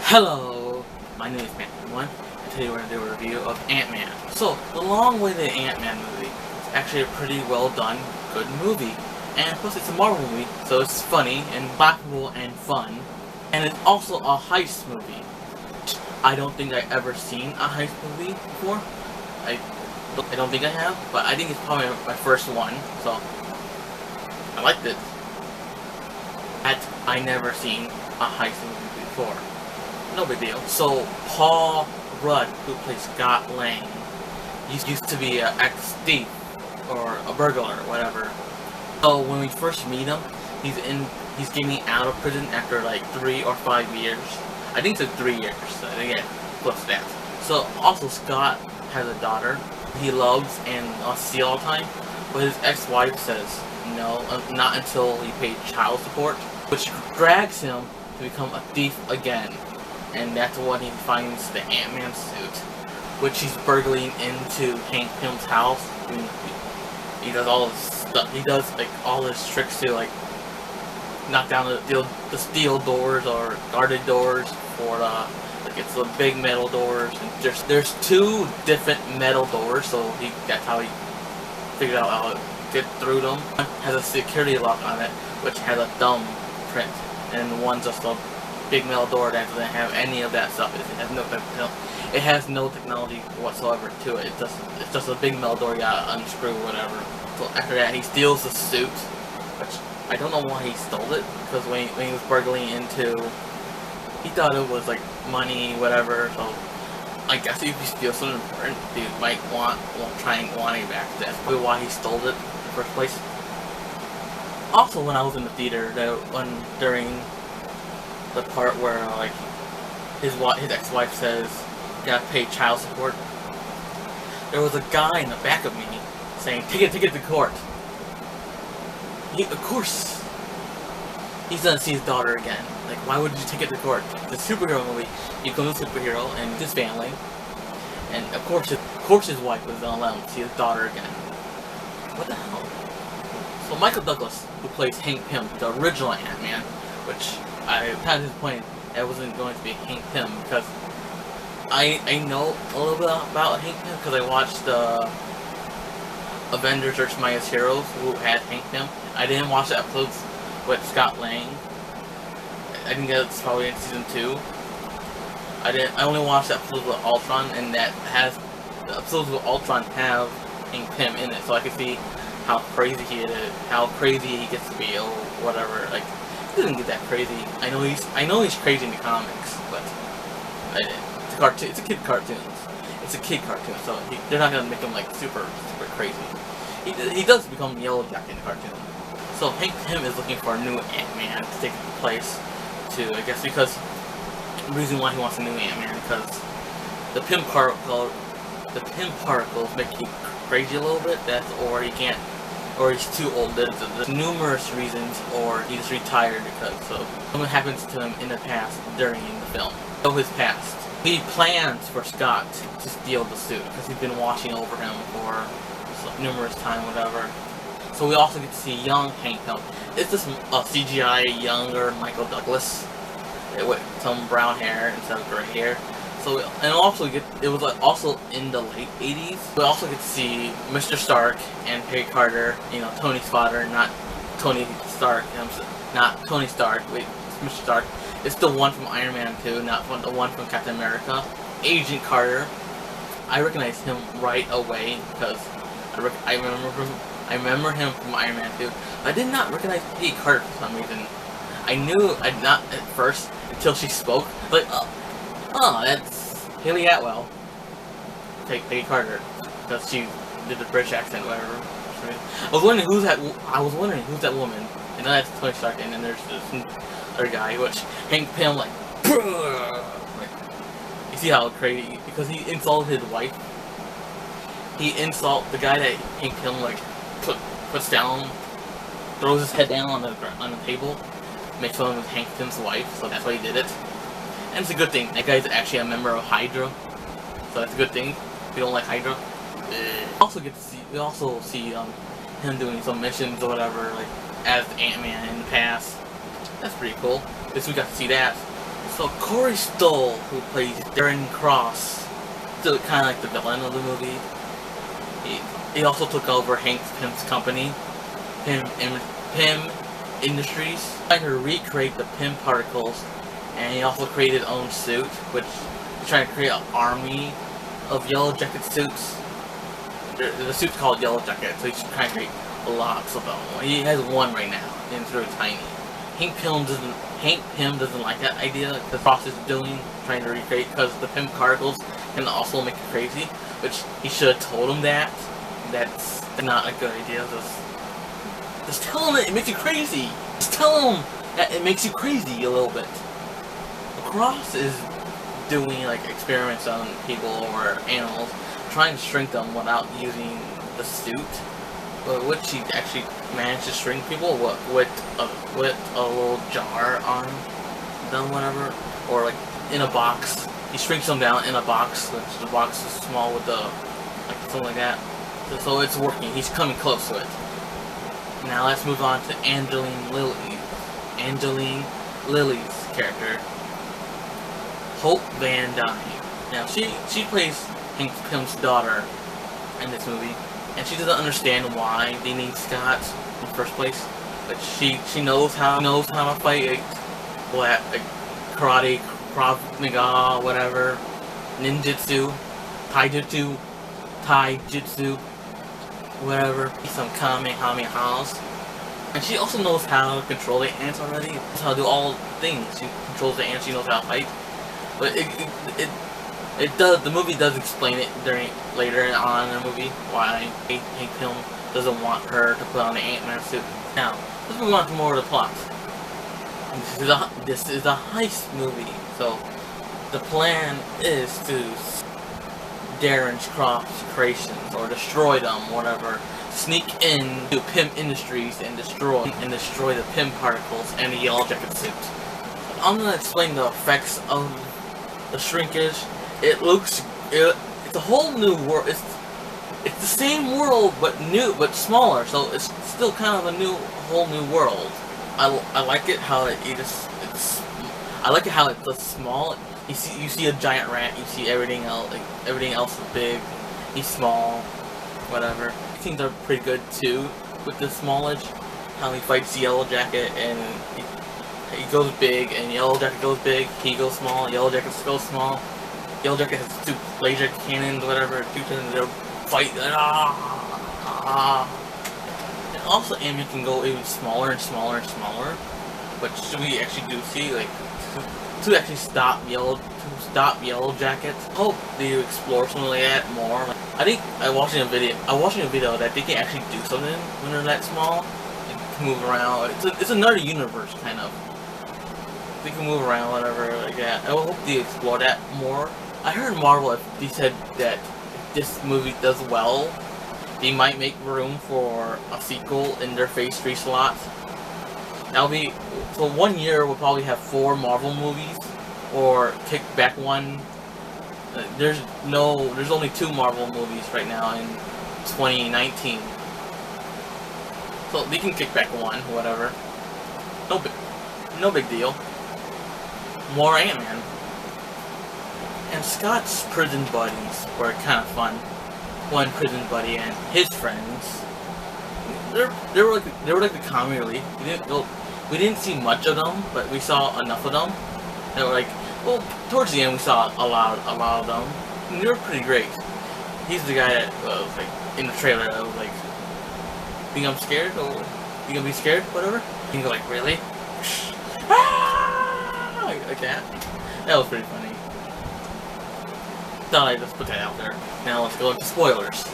Hello, my name is Antman, and today we're going to do a review of Antman. So, the long-awaited Antman movie is actually a pretty well done, good movie. And plus it's a Marvel movie, so it's funny and laughable and fun. And it's also a heist movie. I don't think I've ever seen a heist movie before. I don't think I have, but I think it's probably my first one, so I liked it. I never seen a heist movie before. No big deal. So, Paul Rudd, who plays Scott Lang, used to be an ex-thief, or a burglar, or whatever. So, when we first meet him, he's getting out of prison after like 3 or 5 years. I think it's 3 years, so I think close to that. So, also Scott has a daughter he loves and wants to see all the time, but his ex-wife says no, not until he paid child support, which drags him to become a thief again. And that's when he finds the Ant-Man suit, which he's burgling into Hank Pym's house. He does all this stuff. He does like all his tricks to like knock down the steel doors or guarded doors for like it's the big metal doors. And there's 2 different metal doors, so that's how he figured out how to get through them. One has a security lock on it, which has a thumb print, and one's just a big metal door that doesn't have any of that stuff. It has no technology whatsoever to it. It's just a big metal door you gotta unscrew or whatever. So after that, he steals the suit, which I don't know why he stole it, because when he was burgling into, he thought it was like money, whatever. So I guess if you steal something important, you might try and want it back. That's probably why he stole it in the first place. Also, when I was in the theater, during the part where like his ex-wife says you gotta pay child support, there was a guy in the back of me saying take it to court. Of course he's gonna see his daughter again. Like, why would you take it to court? It's a superhero movie. You become a superhero and his family, and of course his wife was gonna let him see his daughter again. What the hell? So Michael Douglas, who plays Hank Pym, the original Ant-Man, which I had his point it wasn't going to be Hank Pym, because I know a little bit about Hank Pym because I watched the Avengers vs. Mightiest Heroes, who had Hank Pym. I didn't watch the episodes with Scott Lang. I think that's probably in season 2. I only watched the episodes with Ultron, and the episodes with Ultron have Hank Pym in it, so I can see how crazy he gets to be, or whatever. Like, he doesn't get that crazy. I know he's crazy in the comics, but it's a cartoon. It's a kid cartoon. So they're not gonna make him like super crazy. He does become Yellowjacket in the cartoon. So Hank Pym is looking for a new Ant-Man to take his place. I guess because the reason why he wants a new Ant-Man, because the Pym particles make you crazy a little bit. Or he can't. Or he's too old. There's numerous reasons, or he's retired because of something happens to him in the past during the film. So his past. He plans for Scott to steal the suit because he's been watching over him for numerous times, whatever. So we also get to see young Hank Pym. It's just a CGI younger Michael Douglas with some brown hair instead of gray hair. So, and also it was like also in the late 80s. We also get to see Mr. Stark and Peggy Carter, Tony's father, not Tony Stark, not Tony Stark, wait, it's Mr. Stark. It's the one from Iron Man 2, not the one from Captain America. Agent Carter, I recognize him right away because I remember him from Iron Man 2. I did not recognize Peggy Carter for some reason. I not at first until she spoke. Like, oh, that's Haley Atwell. Peggy Carter, because she did the British accent, whatever. I was wondering who's that woman, and then that's Tony Stark, and then there's this other guy, which Hank Pym like, you see how crazy, because he insulted his wife. He insulted the guy that Hank Pym like puts down, throws his head down on the table, makes fun of Hank Pym's wife, so that's why he did it. And it's a good thing. That guy's actually a member of Hydra, so that's a good thing. If you don't like Hydra. We also see him doing some missions or whatever, like as Ant-Man in the past. That's pretty cool. This we got to see that. So Corey Stoll, who plays Darren Cross, still kind of like the villain of the movie. He also took over Hank Pym's company, Pym Industries, trying to recreate the Pym particles, and he also created his own suit, which he's trying to create an army of Yellow Jacket suits. The suit's called Yellow Jacket, so he's trying to create lots of them. He has one right now, and it's really tiny. Hank Pym doesn't like that idea that Cross is doing, trying to recreate, because the Pym particles can also make you crazy, which he should have told him that. That's not a good idea. Just tell him that it makes you crazy. Just tell him that it makes you crazy a little bit. Cross is doing like experiments on people or animals, trying to shrink them without using the suit. But which he actually managed to shrink people with a little jar on them, whatever, or like in a box. He shrinks them down in a box, which the box is small with the like something like that. So it's working. He's coming close to it. Now let's move on to Angeline Lilly's character, Hope Van Dyne. Now she plays Hank Pym's daughter in this movie, and she doesn't understand why they need Scott in the first place. But she knows how to fight like karate, Krav Maga, whatever, ninjutsu, taijutsu, whatever. Some kamehamehas. And she also knows how to control the ants already. She knows how to do all things. She controls the ants. She knows how to fight. But the movie does explain it later on in the movie why Hank Pym doesn't want her to put on the Antman suit. Now let's move on to more of the plot. This is a heist movie, so the plan is to Darren Croft's creations or destroy them, whatever. Sneak in to Pym Industries and destroy the Pym particles and the Yellow Jacket suit. I'm gonna explain the effects of the shrinkage. It's a whole new world. It's the same world but smaller. So it's still kind of a whole new world. I like it how I like it how it's just small. You see a giant rat. You see everything else. Everything else is big. He's small. Whatever. Things are pretty good too with the smallage. How he fights Yellow Jacket and he goes big, and Yellow Jacket goes big. He goes small. Yellow Jacket goes small. Yellow Jacket has 2 laser cannons, whatever. 2 turns to fight. And also, Antman can go even smaller and smaller and smaller. Which we actually do see, like, to actually stop Yellow Jacket. I hope they explore something like that more. I think I'm watching a video that they can actually do something when they're that small. They can move around. It's another universe kind of. They can move around, whatever, like that. I hope they explore that more. I heard Marvel, they said that if this movie does well, they might make room for a sequel in their Phase 3 slot. That'll be, so 1 year we'll probably have 4 Marvel movies, or kick back one. There's only 2 Marvel movies right now in 2019. So they can kick back one, whatever. No big deal. More Antman. And Scott's prison buddies were kind of fun. One prison buddy and his friends. They were like the comic relief. We didn't see much of them, but we saw enough of them. They were like, well, towards the end we saw a lot of them. And they were pretty great. He's the guy that was like in the trailer that was like, "Think I'm scared? Or you gonna be scared? Whatever." And you go like, "Really?" Like that. That was pretty funny. Thought I'd just put that out there. Now let's go into spoilers.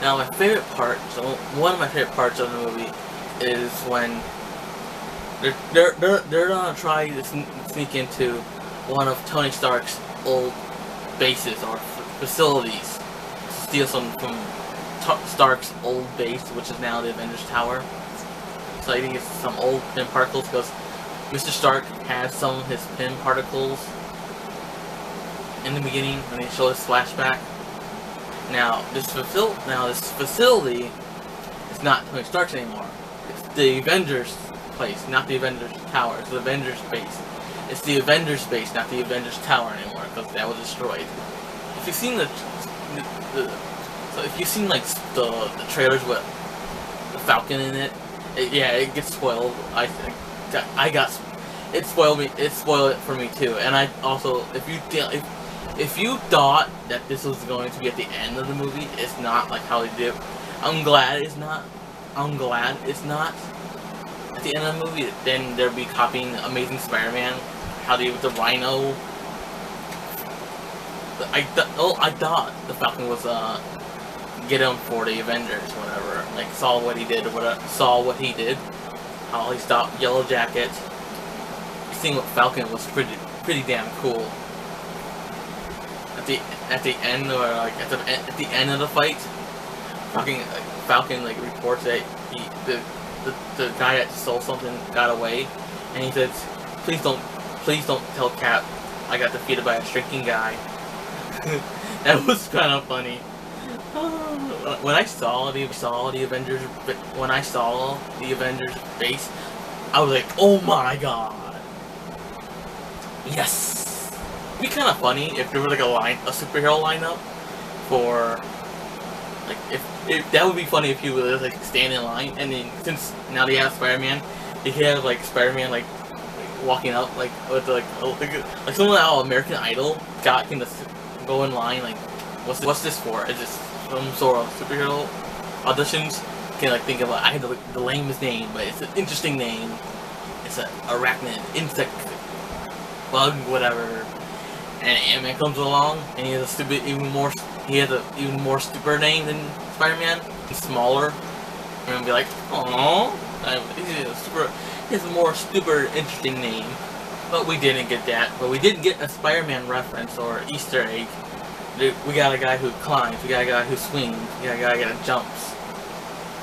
Now my favorite part, one of my favorite parts of the movie is when they're gonna try to sneak into one of Tony Stark's old bases or facilities, steal some from Stark's old base, which is now the Avengers Tower. So I think it's some old Pym particles because Mr. Stark has some of his Pym particles in the beginning when they show his flashback. Now this facility is not Tony Stark's anymore. It's the Avengers place, not the Avengers Tower. It's the Avengers base. It's the Avengers base, not the Avengers Tower anymore, because that was destroyed. If you've seen so if you've seen like the trailers with the Falcon in it, yeah, it gets spoiled. I think it spoiled me. It spoiled it for me too. And I also, if you thought that this was going to be at the end of the movie, it's not like how they did. I'm glad it's not. I'm glad it's not at the end of the movie. Then they'll be copying Amazing Spider-Man, how they did with the Rhino. I thought the Falcon was get him for the Avengers, whatever. Like saw what he did, how he stopped Yellow Jacket. Seeing what Falcon was pretty damn cool. At the end, or like at the end of the fight, Falcon like reports that the guy that stole something got away, and he says, please don't tell Cap I got defeated by a shrinking guy." That was kind of funny. When I saw the Avengers base, I was like, oh my god, yes. It'd be kind of funny if there was like a superhero lineup for, like, if that would be funny if you would like stand in line, and then since now they have Spider-Man, they could have like Spider-Man like walking up like with like someone out of American Idol can just go in line like, what's this for? Is this some sort of superhero auditions? Can like think of I had the lamest name, but it's an interesting name. It's an arachnid, insect, bug, whatever. And Antman comes along, and he has an even more stupider name than Spider-Man. He's smaller, and be like, "Aww, he has a more stupid, interesting name." But we didn't get that. But we did get a Spider-Man reference or Easter egg. We got a guy who climbs. We got a guy who swings. We got a guy that jumps.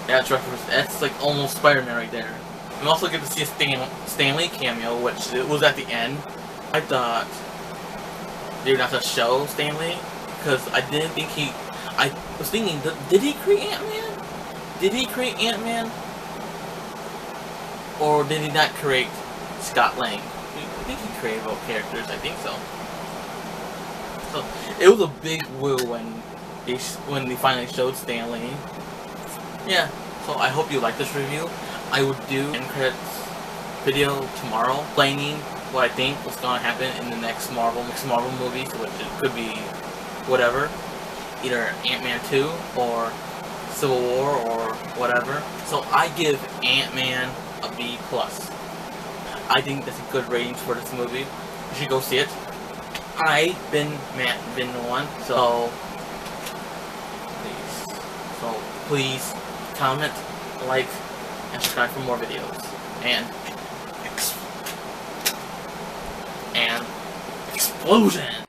That's reference. That's like almost Spider-Man right there. We also get to see a Stan Lee cameo, which it was at the end. I thought they were not to show Stan Lee, because I didn't think I was thinking, did he create Ant-Man? Did he create Ant-Man? Or did he not create Scott Lang? I think he created both characters, I think so. So, it was a big woo when they finally showed Stan Lee. Yeah, so I hope you like this review. I would do an end credits video tomorrow, explaining what I think what's gonna happen in the next Marvel movies, which it could be whatever, either Ant-Man 2 or Civil War or whatever. So I give Ant-Man a B+. I think that's a good rating for this movie. You should go see it. I've been Matt, been the one, so please comment, like, and subscribe for more videos. And explosion!